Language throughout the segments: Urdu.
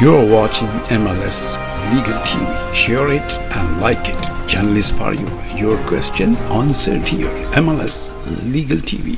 You're watching MLS Legal TV. Share it and like it. Channel is for you. Your question answered here. MLS Legal TV.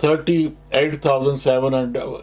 38,700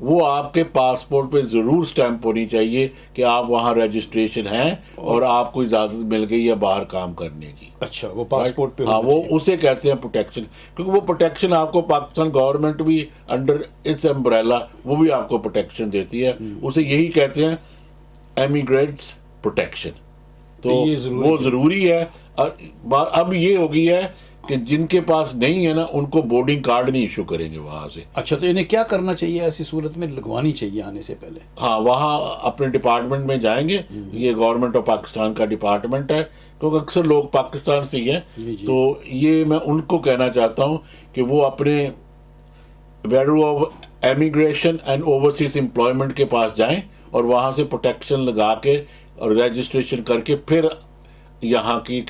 وہ آپ کے پاسپورٹ پہ ضرور سٹیمپ ہونی چاہیے کہ آپ وہاں رجسٹریشن ہیں اور آپ کو اجازت مل گئی ہے باہر کام کرنے کی. اچھا وہ پاسپورٹ پہ ہاں وہ اسے کہتے ہیں پروٹیکشن, کیونکہ وہ پروٹیکشن آپ کو پاکستان گورنمنٹ بھی انڈر اٹس امبریلا وہ بھی آپ کو پروٹیکشن دیتی ہے, اسے یہی کہتے ہیں ایمیگرینٹس پروٹیکشن. تو وہ ضروری ہے. اب یہ ہو گئی ہے کہ جن کے پاس نہیں ہے نا ان کو بورڈنگ کارڈ نہیں ایشو کریں گے وہاں سے. اچھا تو انہیں کیا کرنا چاہیے ایسی صورت میں؟ لگوانی چاہیے آنے سے پہلے؟ ہاں وہاں اپنے ڈپارٹمنٹ میں جائیں گے, یہ گورنمنٹ آف پاکستان کا ڈپارٹمنٹ ہے کیونکہ اکثر لوگ پاکستان سے ہی ہیں. تو یہ میں ان کو کہنا چاہتا ہوں کہ وہ اپنے bureau of immigration and overseas employment کے پاس جائیں اور وہاں سے پروٹیکشن لگا کے اور رجسٹریشن کر کے پھر یہاں کی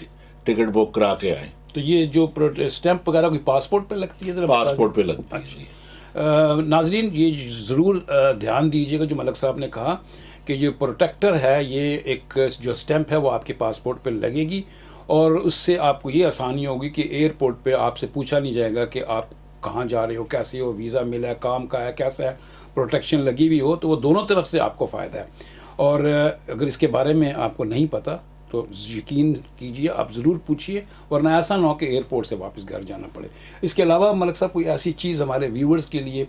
ٹکٹ بک کرا کے آئیں. تو یہ جو اسٹیمپ وغیرہ کوئی پاسپورٹ پہ لگتی ہے؟ پاسپورٹ پہ لگتی ہے. ناظرین یہ ضرور دھیان دیجیے گا جو ملک صاحب نے کہا کہ جو پروٹیکٹر ہے یہ ایک جو اسٹیمپ ہے وہ آپ کے پاسپورٹ پہ لگے گی اور اس سے آپ کو یہ آسانی ہوگی کہ ایئرپورٹ پہ آپ سے پوچھا نہیں جائے گا کہ آپ کہاں جا رہے ہو, کیسے ہو, ویزا ملا ہے, کام کا ہے, کیسا ہے, پروٹیکشن لگی ہوئی ہو, تو وہ دونوں طرف سے آپ کو فائدہ ہے. اور اگر اس کے بارے میں آپ کو نہیں پتہ تو یقین کیجئے آپ ضرور پوچھیے, ورنہ ایسا نہ ہو کہ ایئرپورٹ سے واپس گھر جانا پڑے. اس کے علاوہ ملک صاحب کوئی ایسی چیز ہمارے ویورز کے لیے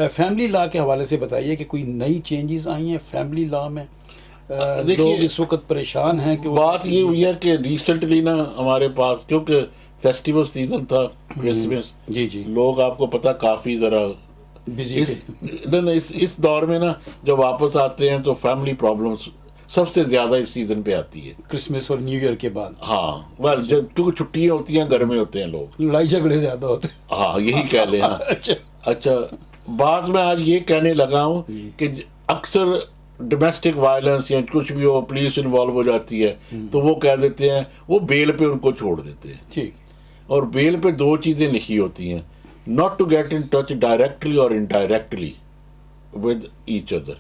فیملی لا کے حوالے سے بتائیے کہ کوئی نئی چینجز آئی ہیں فیملی لا میں؟ لوگ اس وقت پریشان ہیں کہ بات یہ ہوئی ہے کہ ریسنٹلی نا ہمارے پاس کیونکہ فیسٹیول سیزن تھا کرسمس, جی لوگ آپ کو پتہ کافی ذرا بزی اس دور میں نا جب واپس آتے ہیں تو فیملی پرابلمس سب سے زیادہ اس سیزن پہ آتی ہے, کرسمس اور نیو ایئر کے بعد. ہاں جب کیونکہ چھٹیاں ہوتی ہیں گھر میں ہوتے ہیں لوگ, لڑائی جھگڑے زیادہ ہوتے ہیں. ہاں یہی کہہ لیں. اچھا بات میں آج یہ کہنے لگا ہوں کہ اکثر ڈومیسٹک وائلنس یا کچھ بھی ہو, پولیس انوالو ہو جاتی ہے تو وہ کہہ دیتے ہیں وہ بیل پہ ان کو چھوڑ دیتے ہیں. ٹھیک. اور بیل پہ دو چیزیں لکھی ہوتی ہیں, not to get in touch directly or indirectly with each other.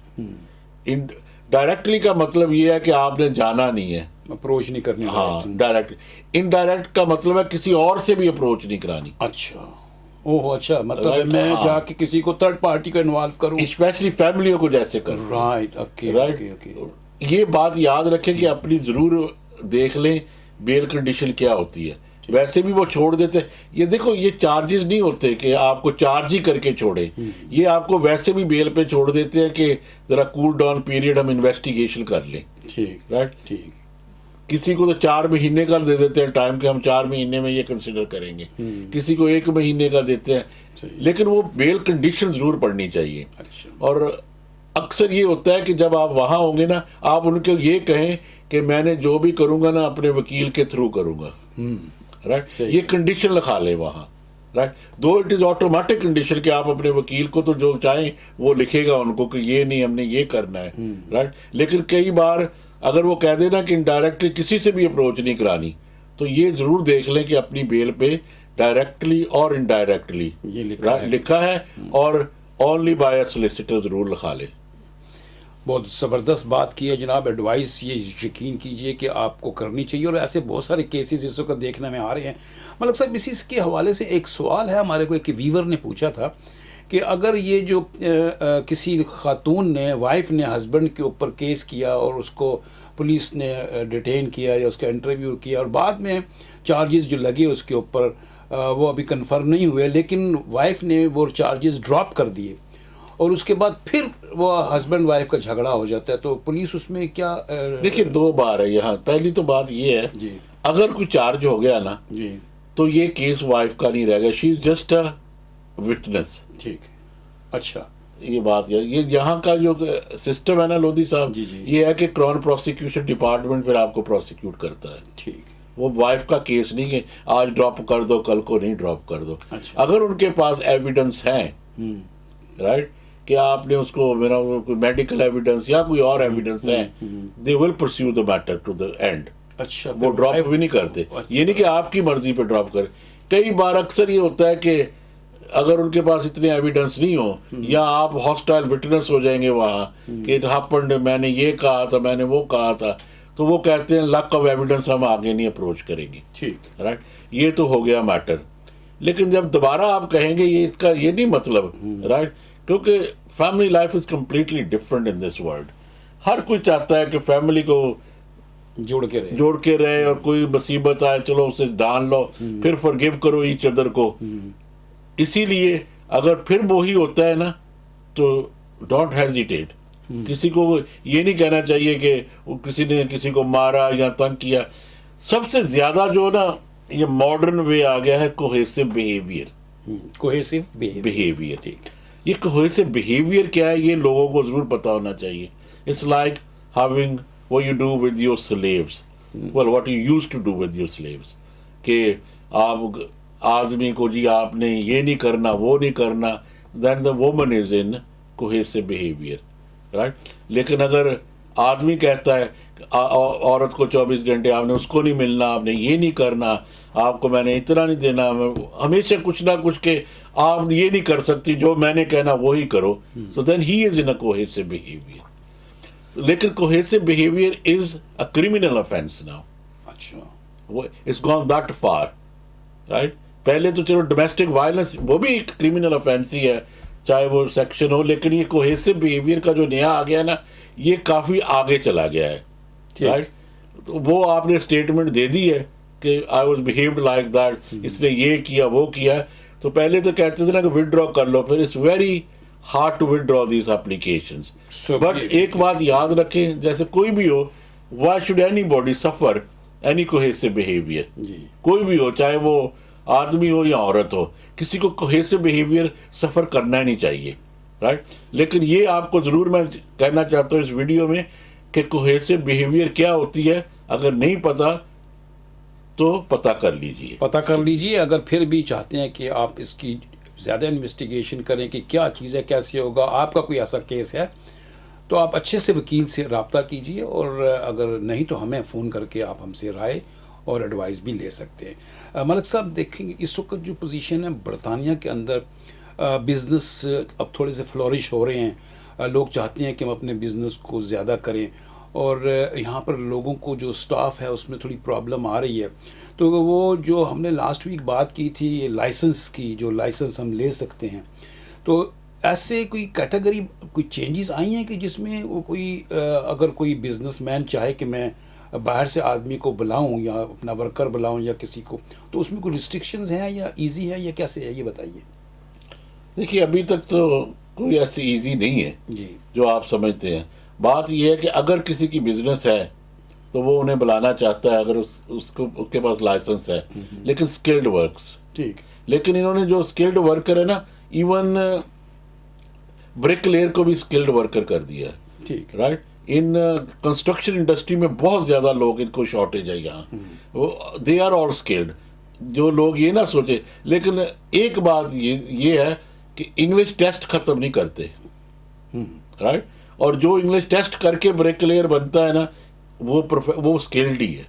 Directly کا مطلب یہ ہے کہ آپ نے جانا نہیں ہے, اپروچ نہیں کرنی. ہاں ڈائریکٹ. انڈائریکٹ کا مطلب ہے کسی اور سے بھی اپروچ نہیں کرانی. اچھا اچھا مطلب میں جا کے کسی کو تھرڈ پارٹی کو انوالو کروں, اسپیشلی فیملیوں کو جیسے کروں. رائٹ. یہ بات یاد رکھیں کہ اپنی ضرور دیکھ لیں بیل کنڈیشن کیا ہوتی ہے. ویسے بھی وہ چھوڑ دیتے, یہ دیکھو یہ چارجز نہیں ہوتے کہ آپ کو چارج ہی کر کے چھوڑے, یہ آپ کو ویسے بھی بیل پہ چھوڑ دیتے ہیں کہ ذرا کول ڈاؤن پیریڈ ہم انویسٹیگیشن کر لیں. ٹھیک رائٹ. ٹھیک. کسی کو تو 4 مہینے کا دے دیتے ہیں ٹائم کہ ہم 4 مہینے میں یہ کنسیڈر کریں گے, کسی کو 1 مہینے کا دیتے ہیں, لیکن وہ بیل کنڈیشن ضرور پڑھنی چاہیے. اور اکثر یہ ہوتا ہے کہ جب آپ وہاں ہوں گے نا آپ ان کو یہ کہیں کہ میں نے جو بھی کروں گا نا اپنے وکیل کے تھرو کروں گا. رائٹ. یہ کنڈیشن لکھا لے وہاں. رائٹ. دو اٹ از آٹومیٹک کنڈیشن کہ آپ اپنے وکیل کو تو جو چاہیں وہ لکھے گا ان کو کہ یہ نہیں ہم نے یہ کرنا ہے. رائٹ. لیکن کئی بار اگر وہ کہہ دینا کہ انڈائریکٹلی کسی سے بھی اپروچ نہیں کرانی تو یہ ضرور دیکھ لیں کہ اپنی بیل پہ ڈائریکٹلی اور انڈائریکٹلی لکھا ہے, اور اونلی بائی اے سولیسیٹر ضرور لکھا لیں. بہت زبردست بات کی ہے جناب. ایڈوائس یہ یقین کیجئے کہ آپ کو کرنی چاہیے, اور ایسے بہت سارے کیسز اس وقت دیکھنے میں آ رہے ہیں. ملک صاحب اسی کے حوالے سے ایک سوال ہے ہمارے کو, ایک ویور نے پوچھا تھا کہ اگر یہ جو کسی خاتون نے وائف نے ہسبینڈ کے اوپر کیس کیا اور اس کو پولیس نے ڈیٹین کیا یا اس کا انٹرویو کیا اور بعد میں چارجز جو لگے اس کے اوپر وہ ابھی کنفرم نہیں ہوئے, لیکن وائف نے وہ چارجز ڈراپ کر دیے اور اس کے بعد پھر وہ ہسبینڈ وائف کا جھگڑا ہو جاتا ہے, تو پولیس اس میں کیا؟ دیکھیے 2 بار ہے یہاں. پہلی تو بات یہ ہے اگر کوئی چارج ہو گیا نا تو یہ کیس وائف کا نہیں رہے گا, شی از جسٹ اے وٹنس. ٹھیک. اچھا یہ بات یہ یہاں کا جو سسٹم ہے نا لودھی صاحب, یہ ہے کہ کراؤن پروسیکیوشن ڈپارٹمنٹ پھر آپ کو پروسیکیوٹ کرتا ہے. ٹھیک. وہ وائف کا کیس نہیں کہ آج ڈراپ کر دو کل کو نہیں ڈراپ کر دو. اگر ان کے پاس ایویڈنس ہیں رائٹ کہ آپ نے اس کو میرا میڈیکل ایویڈنس یا کوئی اور ایویڈنس ہے, they will pursue the matter to the end. اچھا وہ ڈراپ بھی نہیں کرتے. یہ نہیں کہ آپ کی مرضی پہ ڈراپ کرے. کئی بار اکثر یہ ہوتا ہے کہ اگر ان کے پاس اتنے ایویڈنس نہیں ہو یا آپ ہاسٹائل وٹنس ہو جائیں گے وہاں کہ ہیپنڈ میں نے یہ کہا تھا میں نے وہ کہا تھا, تو وہ کہتے ہیں لیک آف ایویڈنس ہم آگے نہیں اپروچ کریں گے. ٹھیک. رائٹ. یہ تو ہو گیا میٹر. لیکن جب دوبارہ آپ کہیں گے یہ اس کا یہ نہیں مطلب رائٹ کیونکہ family life is completely different in this world. ہر کوئی چاہتا ہے کہ فیملی کو جوڑ کے رہے, اور کوئی مصیبت آئے چلو اسے ڈال لو, پھر forgive کرو ایچ ادر کو. اسی لیے اگر پھر وہی ہوتا ہے نا تو ڈونٹ ہیزیٹیٹ. کسی کو یہ نہیں کہنا چاہیے کہ کسی نے کسی کو مارا یا تنگ کیا. سب سے زیادہ جو نا یہ ماڈرن وے آ گیا ہے کوہیسو بیہیویئر. یہ کوہیسو بیہیویئر کیا ہے یہ لوگوں کو ضرور پتا ہونا چاہیے. It's like having what you do with your slaves, well what you used to do with your slaves, کہ آپ آدمی کو جی آپ نے یہ نہیں کرنا وہ نہیں کرنا, then the woman is in cohesive behavior, right. لیکن اگر آدمی کہتا ہے عورت کو 24 گھنٹے آپ نے اس کو نہیں ملنا, آپ نے یہ نہیں کرنا, آپ کو میں نے اتنا نہیں دینا, ہمیشہ کچھ نہ کچھ کہ آپ یہ نہیں کر سکتی, جو میں نے کہنا وہی کرو, so then he is in a cohesive behavior. لیکن cohesive behavior is a criminal offense now. اچھا, it's gone that far, right. پہلے تو چلو ڈومیسٹک وائلنس وہ بھی ایک criminal offense ہی ہے, چاہے وہ سیکشن ہو, لیکن یہ cohesive behavior کا جو نیا آ گیا نا یہ کافی آگے چلا گیا ہے, right. تو وہ آپ نے اسٹیٹمنٹ دے دی ہے کہ I was behaved like that, اس نے یہ کیا وہ کیا. تو پہلے تو کہتے تھے نا کہ withdraw کر لو, پھر it's very hard to withdraw these applications. But ایک بات یاد رکھیں, جیسے کوئی بھی ہو, why should anybody suffer any cohesive behavior. کوئی بھی ہو, چاہے وہ آدمی ہو یا عورت ہو, کسی کو cohesive behavior سفر کرنا ہی نہیں چاہیے, right. لیکن یہ آپ کو ضرور میں کہنا چاہتا ہوں اس ویڈیو میں کہ cohesive behavior کیا ہوتی ہے, اگر نہیں پتا تو پتہ کر لیجئے. اگر پھر بھی چاہتے ہیں کہ آپ اس کی زیادہ انویسٹیگیشن کریں کہ کیا چیز ہے, کیسے ہوگا, آپ کا کوئی ایسا کیس ہے تو آپ اچھے سے وکیل سے رابطہ کیجئے, اور اگر نہیں تو ہمیں فون کر کے آپ ہم سے رائے اور ایڈوائز بھی لے سکتے ہیں. ملک صاحب دیکھیں گے اس وقت جو پوزیشن ہے برطانیہ کے اندر, بزنس اب تھوڑے سے فلورش ہو رہے ہیں, لوگ چاہتے ہیں کہ ہم اپنے بزنس کو زیادہ کریں, اور یہاں پر لوگوں کو جو سٹاف ہے اس میں تھوڑی پرابلم آ رہی ہے. تو وہ جو ہم نے لاسٹ ویک بات کی تھی یہ لائسنس کی, جو لائسنس ہم لے سکتے ہیں, تو ایسے کوئی کیٹیگری کوئی چینجز آئی ہیں کہ جس میں وہ کوئی اگر کوئی بزنس مین چاہے کہ میں باہر سے آدمی کو بلاؤں یا اپنا ورکر بلاؤں یا کسی کو, تو اس میں کوئی ریسٹرکشنز ہیں یا ایزی ہے یا کیسے ہے, یہ بتائیے. دیکھیے ابھی تک تو کوئی ایسی ایزی نہیں ہے جی جو آپ سمجھتے ہیں. بات یہ ہے کہ اگر کسی کی بزنس ہے تو وہ انہیں بلانا چاہتا ہے اگر اس کے پاس لائسنس ہے, لیکن اسکلڈ ورکس. ٹھیک. لیکن انہوں نے جو اسکلڈ ورکر ہے نا, ایون بریک لیئر کو بھی اسکلڈ ورکر کر دیا ہے. ٹھیک. رائٹ. ان کنسٹرکشن انڈسٹری میں بہت زیادہ لوگ ان کو شارٹیج ہے یہاں, دے آر آل اسکلڈ. جو لوگ یہ نہ سوچے, لیکن ایک بات یہ ہے کہ انگلش ٹیسٹ ختم نہیں کرتے, رائٹ. اور جو انگلش ٹیسٹ کر کے بریک لیئر بنتا ہے نا وہ اسکلڈ ہی ہے,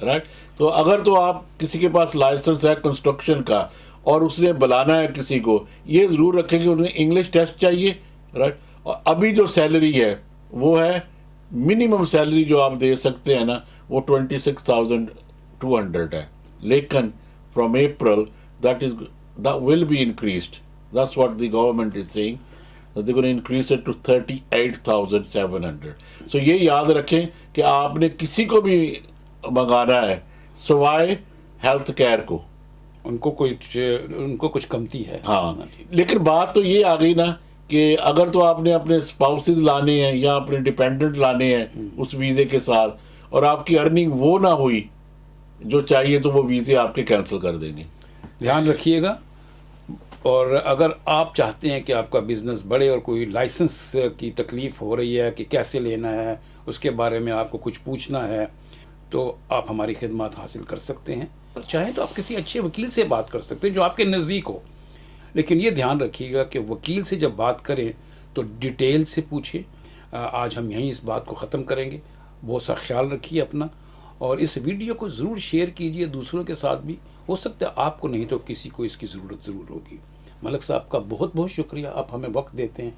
رائٹ. تو اگر تو آپ کسی کے پاس لائسنس ہے کنسٹرکشن کا اور اس نے بلانا ہے کسی کو, یہ ضرور رکھیں کہ انہیں انگلش ٹیسٹ چاہیے, رائٹ. اور ابھی جو سیلری ہے وہ ہے منیمم سیلری جو آپ دے سکتے ہیں نا وہ 26,200 ہے, لیکن from April that will be increased. That's what the government is saying, that they're going to increase it to 38,700. So یہ یاد رکھیں کہ آپ نے کسی کو بھی منگانا ہے سوائے ہیلتھ کیئر کو, ان کو کچھ کمتی ہے. ہاں, لیکن بات تو یہ آ گئی نا کہ اگر تو آپ نے اپنے اسپاؤسز لانے ہیں یا اپنے ڈیپینڈنٹ لانے ہیں اس ویزے کے ساتھ, اور آپ کی ارننگ وہ نہ ہوئی جو چاہیے, تو وہ ویزے آپ کے کینسل کر دیں گے. دھیان رکھیے گا. اور اگر آپ چاہتے ہیں کہ آپ کا بزنس بڑھے اور کوئی لائسنس کی تکلیف ہو رہی ہے کہ کیسے لینا ہے, اس کے بارے میں آپ کو کچھ پوچھنا ہے, تو آپ ہماری خدمات حاصل کر سکتے ہیں. چاہیں تو آپ کسی اچھے وکیل سے بات کر سکتے ہیں جو آپ کے نزدیک ہو, لیکن یہ دھیان رکھیے گا کہ وکیل سے جب بات کریں تو ڈیٹیل سے پوچھیں. آج ہم یہیں اس بات کو ختم کریں گے. بہت سا خیال رکھیے اپنا, اور اس ویڈیو کو ضرور شیئر کیجئے دوسروں کے ساتھ بھی. ہو سکتا ہے آپ کو نہیں تو کسی کو اس کی ضرورت ضرور ہوگی. ملک صاحب کا بہت بہت شکریہ, آپ ہمیں وقت دیتے ہیں,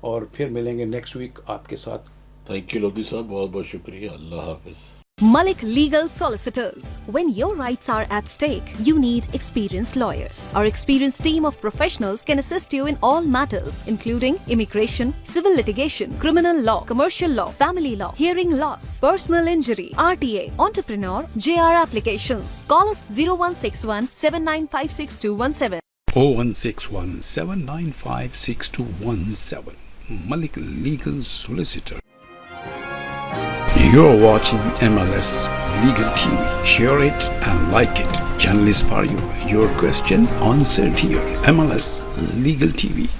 اور پھر ملیں گے نیکسٹ ویک آپ کے ساتھ. تھینک یو لودھی صاحب, بہت بہت شکریہ. اللہ حافظ. Malik Legal Solicitors. When your rights are at stake, you need experienced lawyers. Our experienced team of professionals can assist you in all matters, including immigration, civil litigation, criminal law, commercial law, family law, hearing loss, personal injury, RTA, entrepreneur, JR applications. Call us 0161 7956 0161 795 6217. Malik Legal Solicitor. You're watching MLS Legal TV. Share it and like it. Channel is for you. Your question answered here. MLS Legal TV.